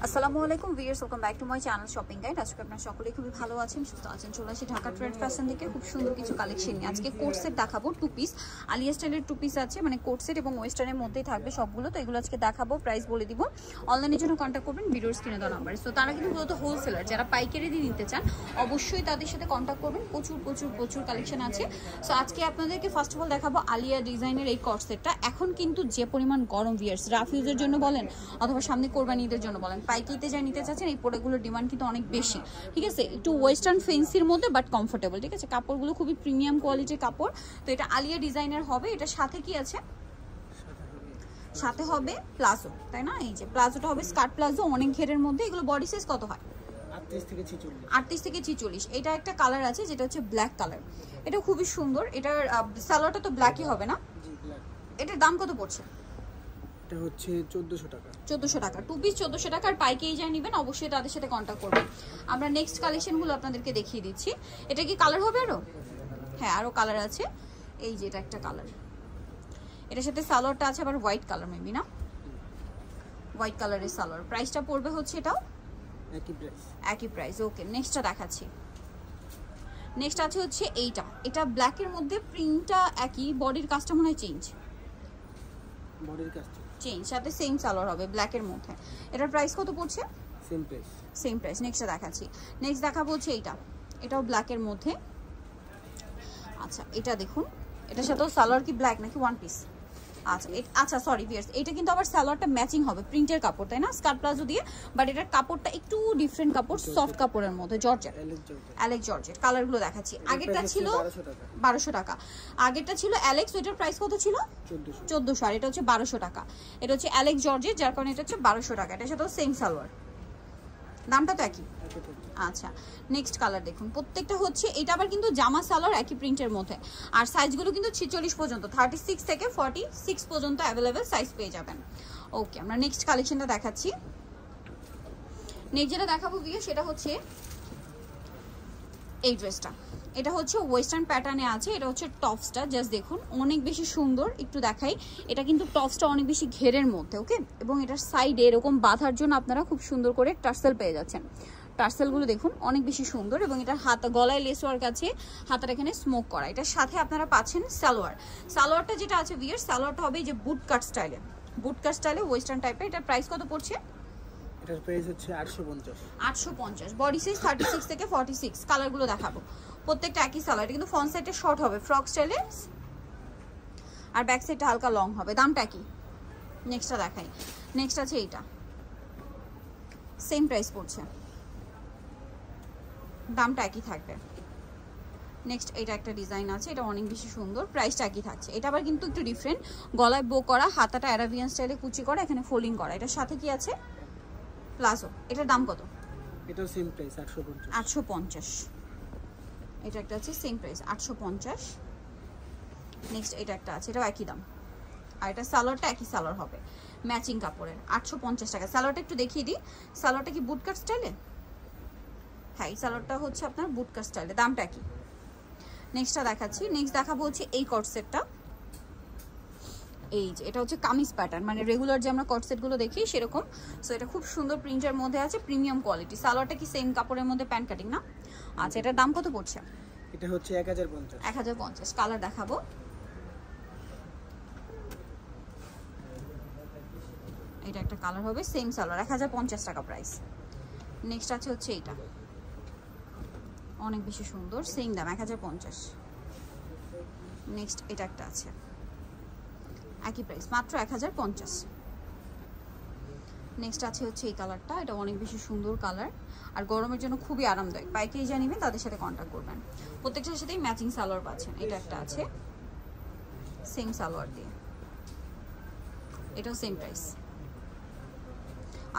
আসসালামু আলাইকুম viewers, welcome back to my channel shopping guide. আজকে আপনারা সকলেই খুবই ভালো আছেন, সুস্থ আছেন। চলে আসি ঢাকা ট্রেন্ড ফ্যাশন থেকে খুব সুন্দর কিছু কালেকশন নিয়ে। আজকে কোট সেট দেখাবো, টু পিস আলিয়া স্টাইলের টু পিস আছে, মানে কোট সেট এবং ওয়েস্টার্নের মধ্যেই থাকবে সবগুলো। তো এগুলো আজকে দেখাবো, প্রাইস বলে দিব। অনলাইনের জন্য কন্ট্যাক্ট করবেন ভিডিওর স্ক্রিনে দেওয়া নাম্বারে। তো তারা কিন্তু মূলত হোলসেলার, যারা পাইকারি দিয়ে নিতে চান অবশ্যই তাদের সাথে কন্ট্যাক্ট করবেন। প্রচুর প্রচুর প্রচুর কালেকশন আছে। সো আজকে আপনাদেরকে ফার্স্ট অফ অল দেখাবো আলিয়া ডিজাইনের এই কোট সেটটা। এখন কিন্তু যে পরিমাণ গরম ভিউয়ার্স, রাফ ইউজের জন্য বলেন অথবা সামনে কোরবানি ঈদের জন্য বলেন, পাইকারিতে যা নিতে চাচ্ছেন এই প্রোডাক্টগুলোর ডিমান্ড কিন্তু অনেক বেশি। ঠিক আছে, একটু ওয়েস্টার্ন ফেন্সির মধ্যে বাট কমফোর্টেবল। ঠিক আছে, কাপড়গুলো খুবই প্রিমিয়াম কোয়ালিটির কাপড়। তো এটা আলিয়া ডিজাইনের হবে। এটা সাথে কি আছে? সাথে হবে প্লাজো, তাই না? এই যে প্লাজোটা হবে স্কার্ট প্লাজো, অনেক ঘেরের মধ্যে। এগুলো বডি সাইজ কত হয়? 38 থেকে 46। এটা একটা কালার আছে যেটা হচ্ছে ব্ল্যাক কালার। এটা খুবই সুন্দর। এটার সালোয়ারটা তো ব্ল্যাকই হবে না? এটার দাম কত পড়ছে? এটা হচ্ছে 1400 টাকা। 1400 টাকা টু পিস, 1400 টাকা। আর পাইকারি যা নেবেন অবশ্যই তাদের সাথে কন্ট্যাক্ট করবেন। আমরা নেক্সট কালেকশনগুলো আপনাদেরকে দেখিয়ে দিচ্ছি। এটা কি কালার হবে আরো? হ্যাঁ, আরো কালার আছে। এই যে এটা একটা কালার, এটার সাথে সালোয়ারটা আছে আবার হোয়াইট কালার, মেবি না? হোয়াইট কালারের সালোয়ার। প্রাইসটা পড়বে হচ্ছে এটাও একই প্রাইস। ওকে, নেক্সটটা দেখাচ্ছি। নেক্সট আছে হচ্ছে এইটা। এটা ব্ল্যাকের মধ্যে, প্রিন্টটা একই, বডির কাজটা মনে হয় চেঞ্জ, সাথে সেম সালোয়ার হবে ব্ল্যাকের মধ্যে। এটার প্রাইস কত পড়ছে? Same price. নেক্সটটা দেখাচ্ছি। নেক্সট দেখাবো হচ্ছে এইটা। এটাও ব্ল্যাকের মধ্যে। আচ্ছা, এটা দেখুন, এটার সাথেও সালোয়ার কি ব্ল্যাক নাকি ওয়ান পিস? আচ্ছা সরি ভিউয়ার্স, এটা কিন্তু আবার সালোয়ারটা ম্যাচিং হবে, প্রিন্টের কাপড়, তাই না? স্কার্ট প্লাজো দিয়ে, বাট এটার কাপড়টা একটু ডিফারেন্ট কাপড়, সফট কাপড়ের মধ্যে, জর্জেট, অ্যালেক্স জর্জেট। কালারগুলো দেখাচ্ছি। আগেরটা ছিল 1200 টাকা। আগেরটা ছিল অ্যালেক্স, ওইটার প্রাইস কত ছিল? 1400। আর এটা হচ্ছে 1200 টাকা। এটা হচ্ছে অ্যালেক্স জর্জেট, যার কারণে এটা হচ্ছে 1200 টাকা। এটার সাথেও সেম সালোয়ার, দামটা তো একই। আচ্ছা, নেক্সট কালার দেখুন। প্রত্যেকটা হচ্ছে এটা আবার কিন্তু জামা সালোয়ার একই প্রিন্টের মধ্যে। আর সাইজগুলো কিন্তু 46 পর্যন্ত, 36 থেকে 46 পর্যন্ত অ্যাভেলেবেল সাইজ পেয়ে যাবেন। ওকে, আমরা নেক্সট কালেকশনটা দেখাচ্ছি। নেক্সট যেটা দেখাবো ভিউ, সেটা হচ্ছে এই ড্রেসটা। এটা হচ্ছে ওয়েস্টার্ন প্যাটার্নে আছে। এটা হচ্ছে টপসটা, জাস্ট দেখুন অনেক বেশি সুন্দর। একটু দেখাই, এটা কিন্তু টপসটা অনেক বেশি ঘেরের মধ্যে। ওকে, এবং এটার সাইডে এরকম বাঁধার জন্য আপনারা খুব সুন্দর করে টার্সেল পেয়ে যাচ্ছেন। টার্সেলগুলো দেখুন অনেক বেশি সুন্দর, এবং এটা হাতা গলায় লেস ওয়ার্ক আছে, হাতাটা এখানে স্মোক করা। এটার সাথে আপনারা পাচ্ছেন সালোয়ার। সালোয়ারটা যেটা আছে ভিউয়ার, সালোয়ারটা হবে যে বুট কাট স্টাইলে, বুট কাট স্টাইলে ওয়েস্টার্ন টাইপের। এটার প্রাইস কত পড়ছে? এটার প্রাইস হচ্ছে 850। 850। বডি সাইজ 36 থেকে 46। কালারগুলো দেখাবো, প্রত্যেকটা একই সালোয়ার। এটা কিন্তু ফ্রন্ট সাইডে শর্ট হবে ফ্রক স্টাইলে, আর ব্যাক সাইডটা হালকা লং হবে। দামটা কি? নেক্সটটা দেখাই। নেক্সট আছে এইটা, সেম প্রাইস পড়ছে, দামটা একই থাকবে। নেক্সট এটা একটা ডিজাইন আছে, এটা অনেক বেশি সুন্দর, প্রাইসটা একই থাকছে। এটা আবার কিন্তু একটু ডিফারেন্ট, গলায় বো করা, হাতাটা অ্যারাবিয়ান স্টাইলে কুচি করা, এখানে ফোল্ডিং করা। এটার সাথে কি আছে? প্লাজো। এটার দাম কত? এটাও সেম প্রাইস 850। 850। এটা একটা আছে সেম প্রাইস 850। নেক্সট এটা একটা আছে, এটাও একই দাম। আর এটা সালোয়ারটা একই সালোয়ার হবে, ম্যাচিং কাপড়ের, 850 টাকা। সালোয়ারটা একটু দেখিয়ে দিই। সালোয়ারটা কি বুটকাট স্টাইলে? হ্যাঁ, এই সালোয়ারটা হচ্ছে আপনার বুটকাট স্টাইলে, দামটা একই। নেক্সটটা দেখাচ্ছি। নেক্সট দেখাবো হচ্ছে এই কট সেটটা। এই যে এটা হচ্ছে কামিজ প্যাটার্ন, মানে রেগুলার যে আমরা কট সেটগুলো দেখি সেরকম। সো এটা খুব সুন্দর প্রিন্টের মধ্যে আছে, প্রিমিয়াম কোয়ালিটি। সালোয়ারটা কি সেম কাপড়ের মধ্যে, প্যান্ট কাটিং না? আচ্ছা, এটার দাম কত পড়ছে? এটা হচ্ছে 1050। 1050। কালার দেখাবো। এটা একটা কালার হবে, সেম সালোয়ার, 1050 টাকা প্রাইস। নেক্সট আছে হচ্ছে এইটা, অনেক বেশি সুন্দর, সেম দাম 1050। নেক্সট এটা একটা আছে, একই প্রাইস, মাত্র 1050। নেক্সট আছে হচ্ছে এই কালারটা। এটা অনেক বেশি সুন্দর কালার, আর গরমের জন্য খুবই আরামদায়ক। পাইকারি যা নেবেন তাদের সাথে কন্ট্যাক্ট করবেন। প্রত্যেকটার সাথেই ম্যাচিং সালোয়ার পাচ্ছেন। এটা একটা আছে সেম সালোয়ার দিয়ে, এটাও সেম প্রাইস।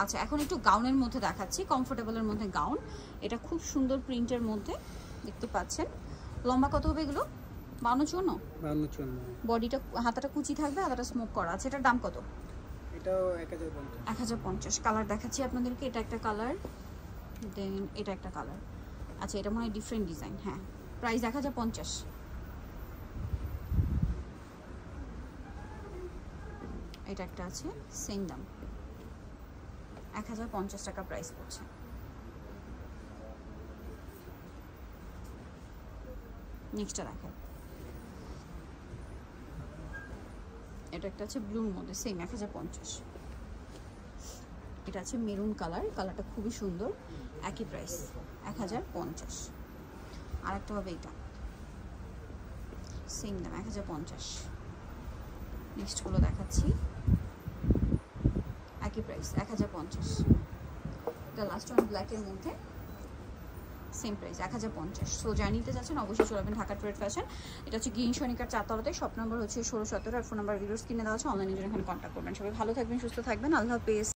আচ্ছা, এখন একটু গাউনের মধ্যে দেখাচ্ছি, কমফোর্টেবলের মধ্যে গাউন। এটা খুব সুন্দর প্রিন্টের মধ্যে দেখতে পাচ্ছেন। লম্বা কত হবে এগুলো? 52-54। বডিটা, হাতাটা কুচি থাকবে, হাতাটা স্মোক করা আছে। এটার দাম কত? এটাও 1050। 1050। কালার দেখাচ্ছি আপনাদেরকে। এটা একটা কালার, দেন এটা একটা কালার। আচ্ছা, এটা মনে হয় ডিফারেন্ট ডিজাইন। হ্যাঁ, প্রাইস 1050। এটা একটা আছে সেম দাম 1050 টাকা প্রাইস পড়ছে। নেক্সটটা দেখেন, এটা একটা আছে ব্লুর মধ্যে, সেম 1050। এটা আছে মেরুন কালার, কালারটা খুবই সুন্দর, একই প্রাইস 1050। আর একটা হবে এটা, সেম দাম 1050। নেক্সটগুলো দেখাচ্ছি, একই প্রাইস 1050। এটা লাস্ট ওয়ান ব্ল্যাকের মধ্যে, সেম প্রাইস 1050। সো যা নিতে যাচ্ছেন অবশ্যই চলে আসবেন ঢাকা ট্রেড ফ্যাশন। এটা হচ্ছে গ্রিন সনিকার 4 তলাতে, শপ নম্বর হচ্ছে 1617 আর ফোন নাম্বার ভিডিওস কিনে দেওয়া আছে, অনলাইনে জন্য এখানে কন্ট্যাক্ট করবেন। সবাই ভালো থাকবেন, সুস্থ থাকবেন, আল্লাহ হাফেজ।